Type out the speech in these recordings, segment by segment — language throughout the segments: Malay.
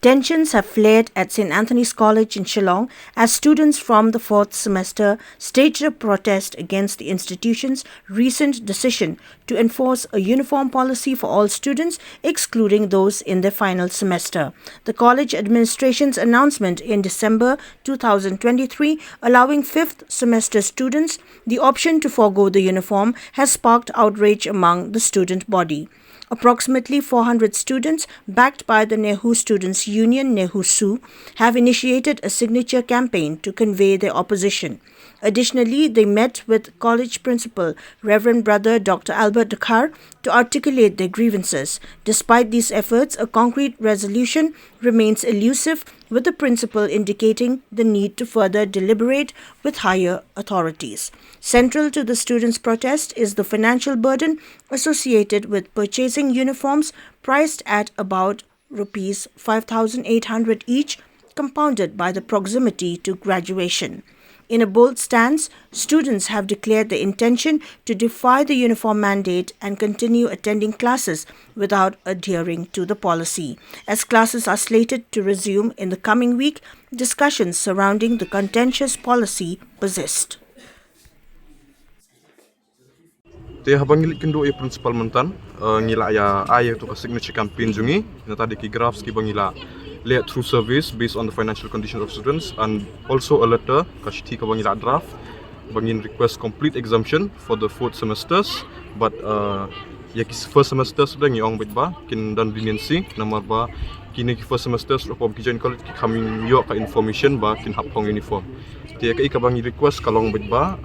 Tensions have flared at St. Anthony's College in Shillong as students from the fourth semester staged a protest against the institution's recent decision to enforce a uniform policy for all students, excluding those in their final semester. The college administration's announcement in December 2023 allowing fifth semester students the option to forgo the uniform has sparked outrage among the student body. Approximately 400 students, backed by the Nehu Students' Union Nehu-SU, have initiated a signature campaign to convey their opposition. Additionally, they met with college principal Reverend Brother Dr. Albert Dakhar to articulate their grievances. Despite these efforts, a concrete resolution remains elusive, with the principal indicating the need to further deliberate with higher authorities. Central to the students' protest is the financial burden associated with purchasing uniforms priced at about Rs 5,800 each, compounded by the proximity to graduation. In a bold stance, students have declared their intention to defy the uniform mandate and continue attending classes without adhering to the policy. As classes are slated to resume in the coming week, discussions surrounding the contentious policy persist. Dia habang ngilik kendo principal mentan ngila ya ayah tu ka signature campaign jungi na tadi ki graphs ki bangila late through service based on the financial conditions of students, and also a letter ka shiti ka bangila draft bangin request complete exemption for the fourth semesters, but ya ki first semester sudah ngi ong ba kin dan leniency namar ba kini ki first semester sudah pom ki join college ki coming yo ka information ba kin hapong uniform. Dia ka ikabangi request kalong ba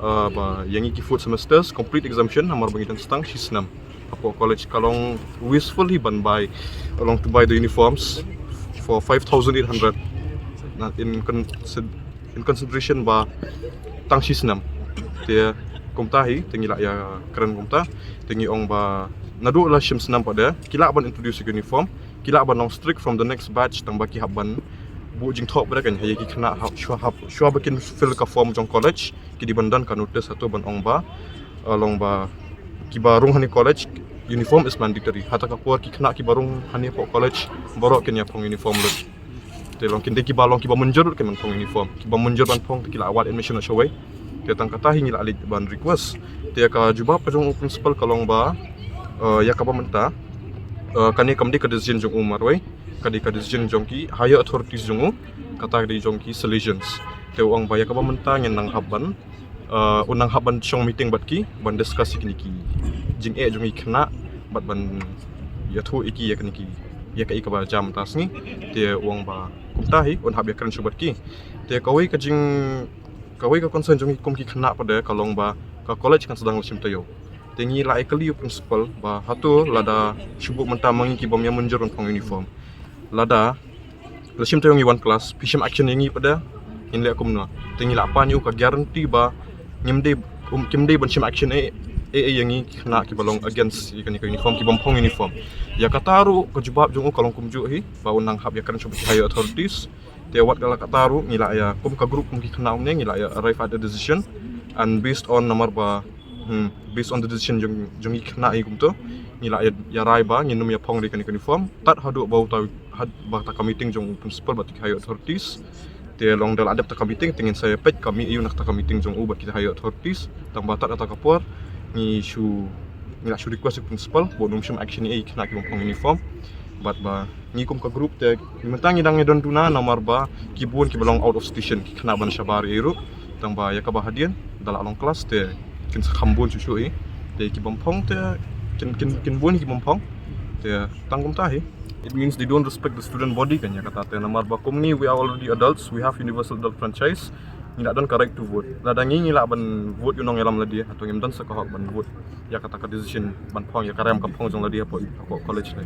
yang iki fourth semesters complete exemption namar bangi dan stang shisnam apo college kalong wishfully ban buy along to buy the uniforms for 5,800 in consideration ba tang shisnam. Dia kumtahi tingila ya keren kumta tingi ong ba nadu la shim snam pada kila ban introduce uniform kila ban long strict from the next batch tang baki haban bu jing thok pada kan hayi ki kena shwa bakin fill ka form jong college ki di bandan ka notice satu ban ong ba long ba ki barung hani college uniform is mandatory hata ka kuar ki kena ki barung hani po college borok ken ya pong uniform lu te long kin de ki balong ki ba menjur ke man pong uniform ki ba menjur ban pong ki la awal admission na showai te tang kata hingi la alik ban request te ka jubab ka jong principal kalong ba ya ka ba menta kani kamdi ka decision jong umar wai kadi decision jongki higher authorities jongu kata di jongki solutions te uang baya ka menta ngen nang haban unang haban chong meeting batki ban discuss kini ki jing jongi kena bat ban ya thu iki ya kini ki ya ka ba jam tas ni te uang ba kumtahi un hab ya kren batki te kawai ka jing kawai ka concern jongi kum ki kena pada kalong ba ka college kan sedang lesim tayo tengi la ekali principal ba hatu lada shubuk menta mangi ki bom yang menjurun pong uniform lada lesim tayong iwan kelas pisham action yangi pada inle akum no tingi la pa ni ka guarantee ba ngimde kimde ban shim action yangi kena ki balong against ikani ka uniform ki bompong uniform ya kataru ka jubab jung kalong kumju hi ba unang hab ya kan shobi higher authorities te wat kala kataru ngila ya kum ka group kum ki kena umne ngila ya arrive at a decision, and based on nomor ba based on the decision jung kena kum to ngila ya rai ba nginum ya pong di kan uniform tat hadu bau tahu bah tak meeting jong principal batik higher authorities te long dal adap tak meeting tingin saya pet kami iu nak tak meeting jong ubat kita higher authorities tang batat atau kapur ni shu ngila shu request principal bonum shim action ni kena ki pong uniform bat ba ni kum ka group te mentang idang ngedon tuna nomor ba kibun ki belong out of station ki kena ban shabar iru tang ba ya ka bahadian dal along kelas te kin khambun shu te ki bompong te kin bun ki bompong te tangkum tahi. It means they don't respect the student body kan ya kata te namar ba kum ni we are already adults, we have universal adult franchise ni nak don correct to vote ladangi ngila ban vote yunong elam ladi atau ngem dan sakah ban vote ya kata ka decision ban pong ya karam kampong jong ladi apa college ni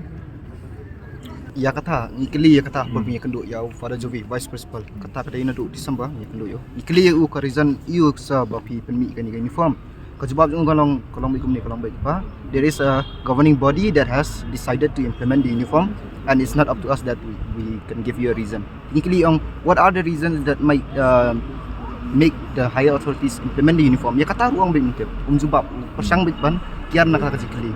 ya kata nikli ya kata punya kenduk ya Father Jovi vice principal kata pada ina duk Disember ya kenduk yo nikli ya ka reason you sa ba pi penmi kan uniform ka jubab jong kalong bikum ni kalong baik pa there is a governing body that has decided to implement the uniform, and it's not up to us that we can give you a reason. Nikli what are the reasons that might make the higher authorities implement the uniform ya kata ruang baik jubab persang baik ban kiar nak kata nikli